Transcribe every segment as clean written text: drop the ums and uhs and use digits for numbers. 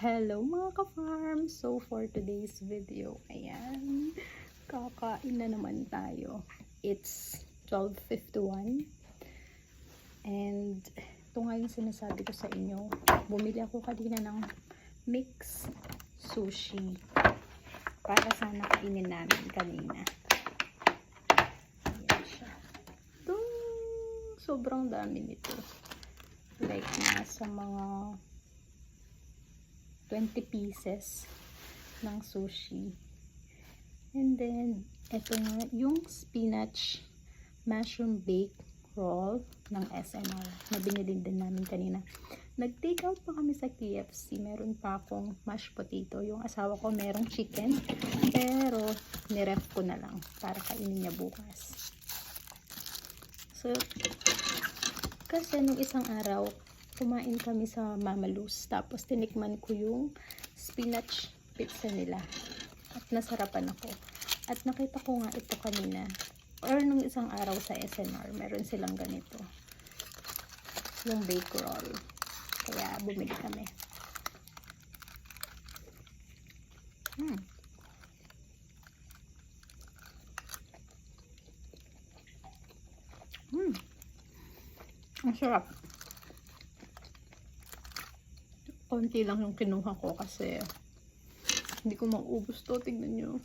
Hello mga ka-farm! So for today's video, ayan, kakain na naman tayo. It's 12:51 and ito nga yung sinasabi ko sa inyo. Bumili ako kanina ng mix sushi para sana kainin namin kanina. Ayan siya. Sobrang dami nito. Like nasa mga 20 pieces ng sushi. And then, ito nga, yung spinach mushroom bake roll ng SNR na binili din namin kanina. Nag-take out pa kami sa KFC. Meron pa akong mashed potato. Yung asawa ko merong chicken. Pero, niref ko na lang para kainin niya bukas. So, kasi nung isang araw, kumain kami sa Mama Luz. Tapos tinikman ko yung spinach pizza nila. At nasarapan ako. At nakita ko nga ito kanina. Or nung isang araw sa SNR, meron silang ganito. Yung bake roll. Kaya bumili kami. Ang sarap. Konti lang yung kinuha ko kasi hindi ko mauubos to. Tignan nyo.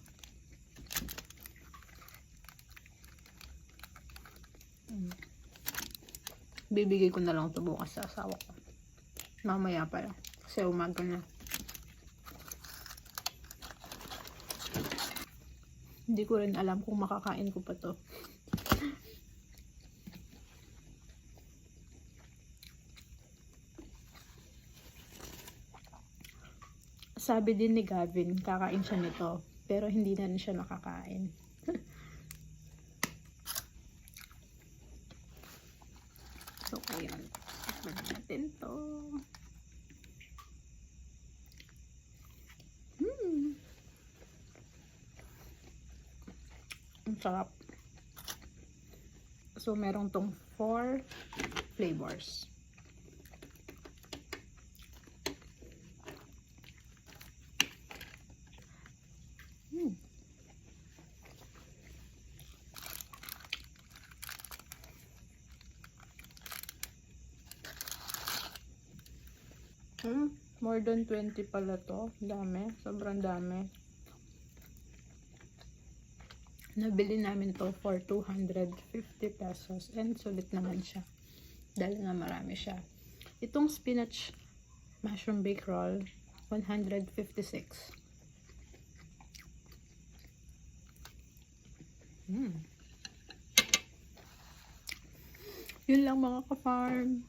Bibigay ko na lang ito bukas sa asawa ko. Mamaya pa lang. Kasi umaga na. Hindi ko rin alam kung makakain ko pa to. Sabi din ni Gavin, kakain siya nito. Pero hindi na rin siya nakakain. So, ayun. Tikman natin to. Ang sarap. So, merong tong 4 flavors. More than 20 pala to. Dami. Sobrang dami. Nabili namin to for 250 pesos. And sulit naman siya. Dahil nga marami siya. Itong spinach mushroom bake roll, 156. Yun lang mga ka-farm.